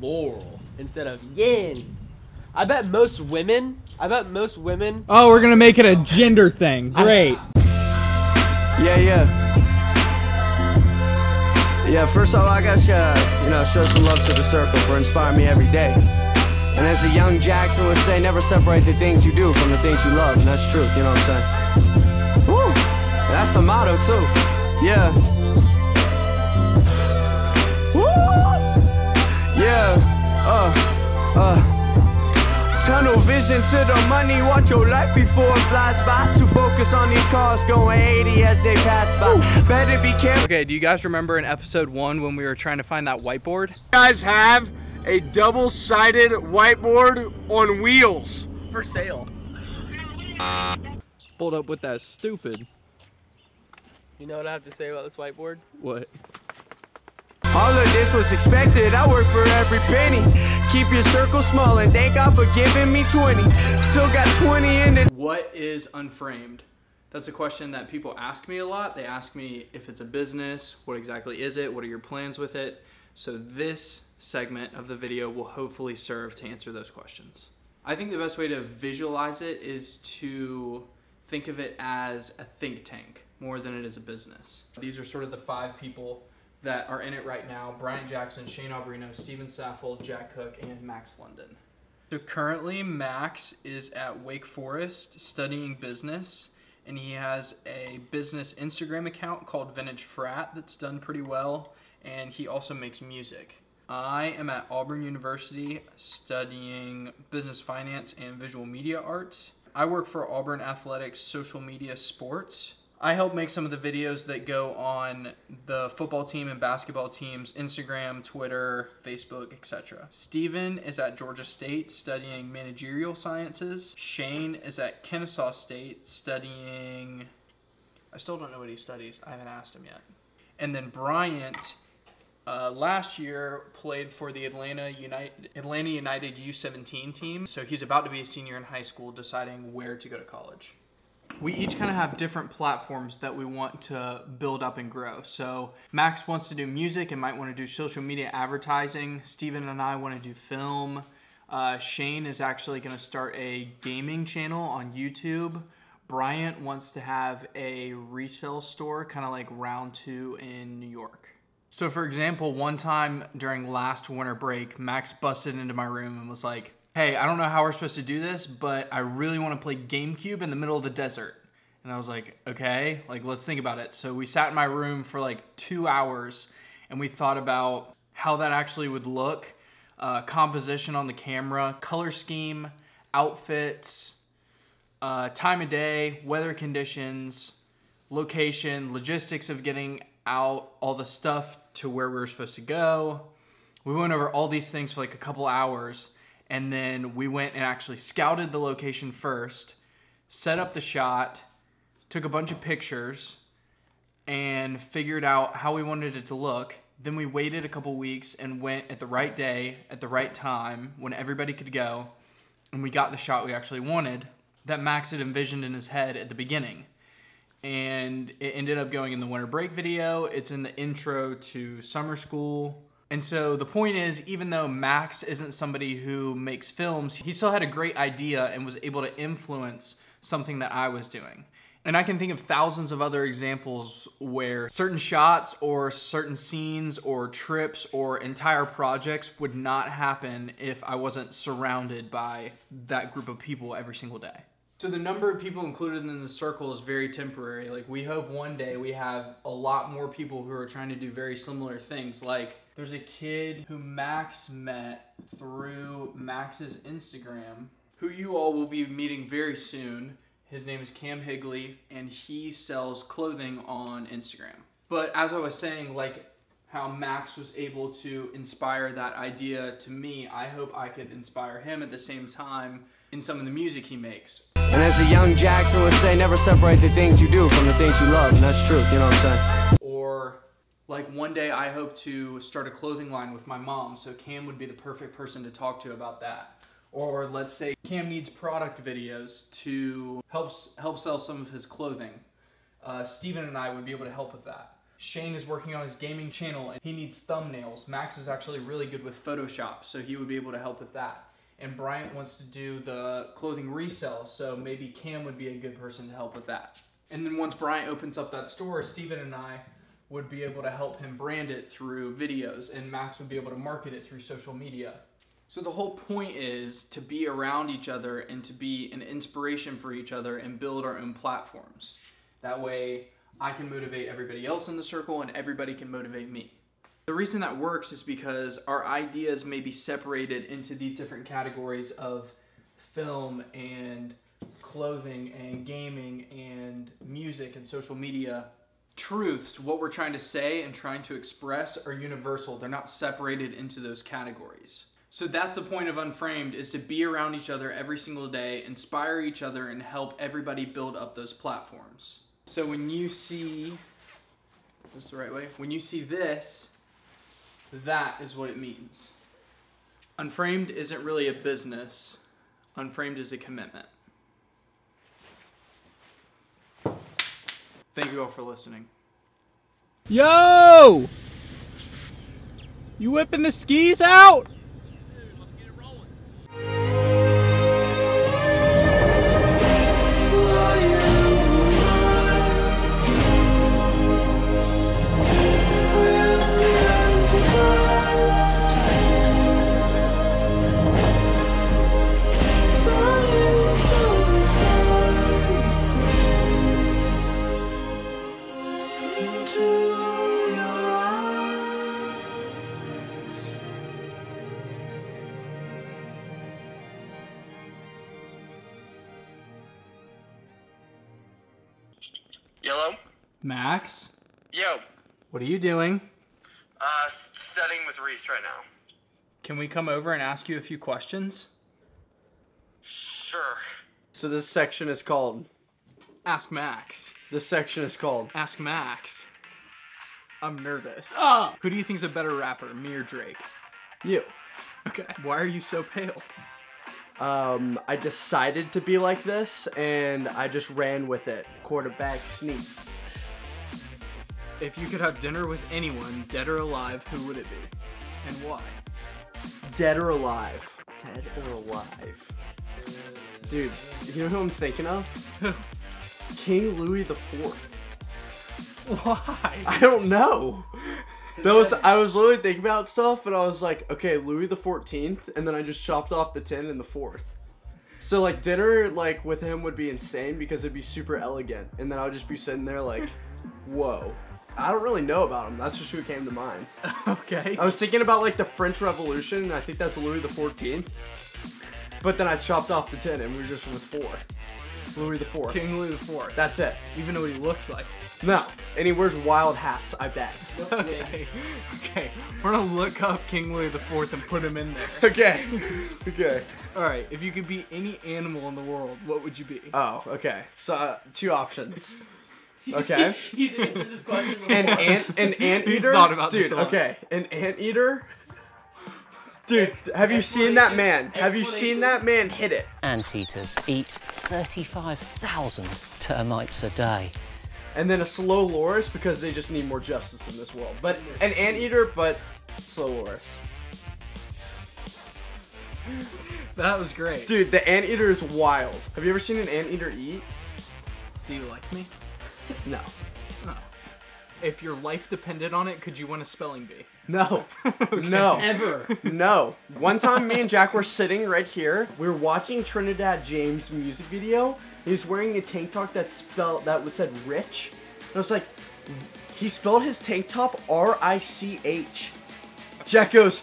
Laurel instead of yin. I bet most women. Oh, we're gonna make it a gender thing. Great. Yeah, first of all, I guess, show some love to the circle for inspiring me every day. And as a young Jackson would say, never separate the things you do from the things you love. And that's truth, you know what I'm saying? Woo! That's the motto, too. Yeah. Woo! Yeah. Tunnel vision to the money, watch your life before it flies by. To focus on these cars going 80 as they pass by. Better be careful. Okay, do you guys remember in episode 1 when we were trying to find that whiteboard? You guys have a double-sided whiteboard on wheels For sale. Pulled up with that stupid. You know what I have to say about this whiteboard? What? All of this was expected, I work for every penny. Keep your circle small and thank God for giving me 20. Still got 20 in it. What is Unframed? That's a question that people ask me a lot. They ask me if it's a business, what exactly is it, what are your plans with it? So this segment of the video will hopefully serve to answer those questions. I think the best way to visualize it is to think of it as a think tank more than it is a business. These are sort of the 5 people that are in it right now: Bryant Jackson, Shane Albrino, Steven Saffold, Jack Cook, and Max London. So currently Max is at Wake Forest studying business, and he has a business Instagram account called Vintage Frat that's done pretty well, and he also makes music. I am at Auburn University studying business finance and visual media arts. I work for Auburn Athletics Social Media Sports. I help make some of the videos that go on the football team and basketball teams, Instagram, Twitter, Facebook, etc. Steven is at Georgia State studying managerial sciences. Shane is at Kennesaw State studying, I still don't know what he studies. I haven't asked him yet. And then Bryant, last year played for the Atlanta United U17 team. So he's about to be a senior in high school, deciding where to go to college. We each kind of have different platforms that we want to build up and grow. So Max wants to do music and might want to do social media advertising. Steven and I want to do film. Shane is actually going to start a gaming channel on YouTube. Bryant wants to have a resale store, kind of like Round 2 in New York. So for example, one time during last winter break, Max busted into my room and was like, hey, I don't know how we're supposed to do this, but I really want to play GameCube in the middle of the desert. And I was like, okay, like let's think about it. So we sat in my room for like 2 hours and we thought about how that actually would look, composition on the camera, color scheme, outfits, time of day, weather conditions, location, logistics of getting out, all the stuff to where we were supposed to go. We went over all these things for like a couple hours. And then we went and actually scouted the location first, set up the shot, took a bunch of pictures, and figured out how we wanted it to look. Then we waited a couple weeks and went at the right day, at the right time, when everybody could go, and we got the shot we actually wanted that Max had envisioned in his head at the beginning. And it ended up going in the winter break video. It's in the intro to summer school. And so the point is, even though Max isn't somebody who makes films, he still had a great idea and was able to influence something that I was doing. And I can think of thousands of other examples where certain shots or certain scenes or trips or entire projects would not happen if I wasn't surrounded by that group of people every single day. So the number of people included in the circle is very temporary. Like, we hope one day we have a lot more people who are trying to do very similar things. Like, there's a kid who Max met through Max's Instagram, who you all will be meeting very soon. His name is Cam Higley, and he sells clothing on Instagram. But as I was saying, like how Max was able to inspire that idea to me, I hope I could inspire him at the same time in some of the music he makes. And as a young Jackson would say, never separate the things you do from the things you love. And that's truth, you know what I'm saying? Or like one day I hope to start a clothing line with my mom, so Cam would be the perfect person to talk to about that. Or let's say Cam needs product videos to help sell some of his clothing. Steven and I would be able to help with that. Shane is working on his gaming channel and he needs thumbnails. Max is actually really good with Photoshop, so he would be able to help with that. And Bryant wants to do the clothing resale, so maybe Cam would be a good person to help with that. And then once Bryant opens up that store, Steven and I would be able to help him brand it through videos, and Max would be able to market it through social media. So the whole point is to be around each other and to be an inspiration for each other and build our own platforms. That way I can motivate everybody else in the circle and everybody can motivate me. The reason that works is because our ideas may be separated into these different categories of film and clothing and gaming and music and social media. Truths, what we're trying to say and trying to express, are universal. They're not separated into those categories. So that's the point of Unframed, is to be around each other every single day, inspire each other, and help everybody build up those platforms. So when you see, this is the right way, when you see this, that is what it means. Unframed isn't really a business. Unframed is a commitment. Thank you all for listening. Yo! You whipping the skis out? Yellow? Max, Yo. what are you doing? Studying with Reese right now. Can we come over and ask you a few questions? Sure. So this section is called, Ask Max. this section is called, Ask Max. I'm nervous. Oh. Who do you think's a better rapper, me or Drake? you. Okay. Why are you so pale? I decided to be like this, and I just ran with it. Quarterback sneak. If you could have dinner with anyone, dead or alive, who would it be? And why? Dead or alive. Dead or alive. Dude, you know who I'm thinking of? King Louis the Fourth. Why? I don't know. I was literally thinking about stuff, and I was like, okay, Louis the 14th, and then I just chopped off the 10 and the 4th. So like dinner like with him would be insane because it'd be super elegant, and then I would just be sitting there like, whoa. I don't really know about him. That's just who came to mind. Okay. I was thinking about like the French Revolution, and I think that's Louis the 14th. But then I chopped off the 10, and we were just with 4. Louis the 4th. King Louis IV. That's it. Even know what he looks like. No. And he wears wild hats, I bet. Okay. Okay. We're gonna look up King Louis IV and put him in there. Okay. Okay. Alright, if you could be any animal in the world, what would you be? Oh, okay. So, 2 options. Okay. He's answered this question before. An anteater. He's thought about Dude, this a lot. okay. An anteater. Dude, have you seen that man? Have you seen that man hit it? Anteaters eat 35,000 termites a day. And then a slow loris because they just need more justice in this world. But an anteater, but slow loris. That was great. Dude, the anteater is wild. Have you ever seen an anteater eat? Do you like me? No. No. If your life depended on it, could you win a spelling bee? No. No. Ever. No. One time me and Jack were sitting right here. We were watching Trinidad James' music video. He was wearing a tank top that said rich. And I was like, he spelled his tank top R-I-C-H. Jack goes,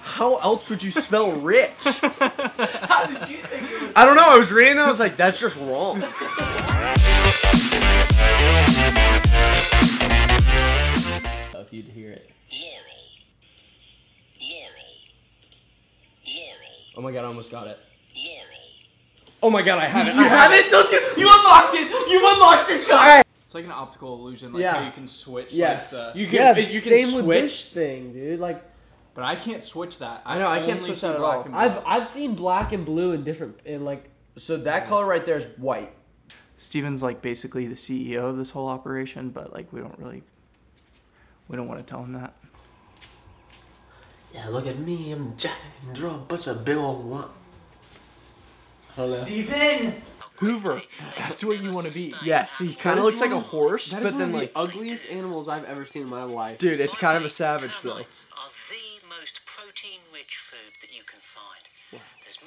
how else would you spell rich? How did you think it was? I don't know. I was reading that. I was like, that's just wrong. If you'd hear it. Oh my god, I almost got it. Laurel. Oh my god, I have it. You have it? Don't you? You unlocked it! You unlocked your shot! It's like an optical illusion, like Yeah. how you can switch Yes. like the... You Yeah, can, the you same can with switch. this thing, dude. Like, But I can't switch that. I know, I can't only switch see that at black all. and black. I've seen black and blue in different, in like, So that color right there is white. Steven's like basically the CEO of this whole operation, but like we don't really We don't want to tell him that. Yeah, look at me. I'm Jack. Draw a bunch of big old lump. Steven! Hoover. That's what you want to be. Yes, he kind of looks like a horse, That is but one then of like, the ugliest animals I've ever seen in my life. dude, it's kind of a savage though. Termites are the most protein-rich food that you can find. There's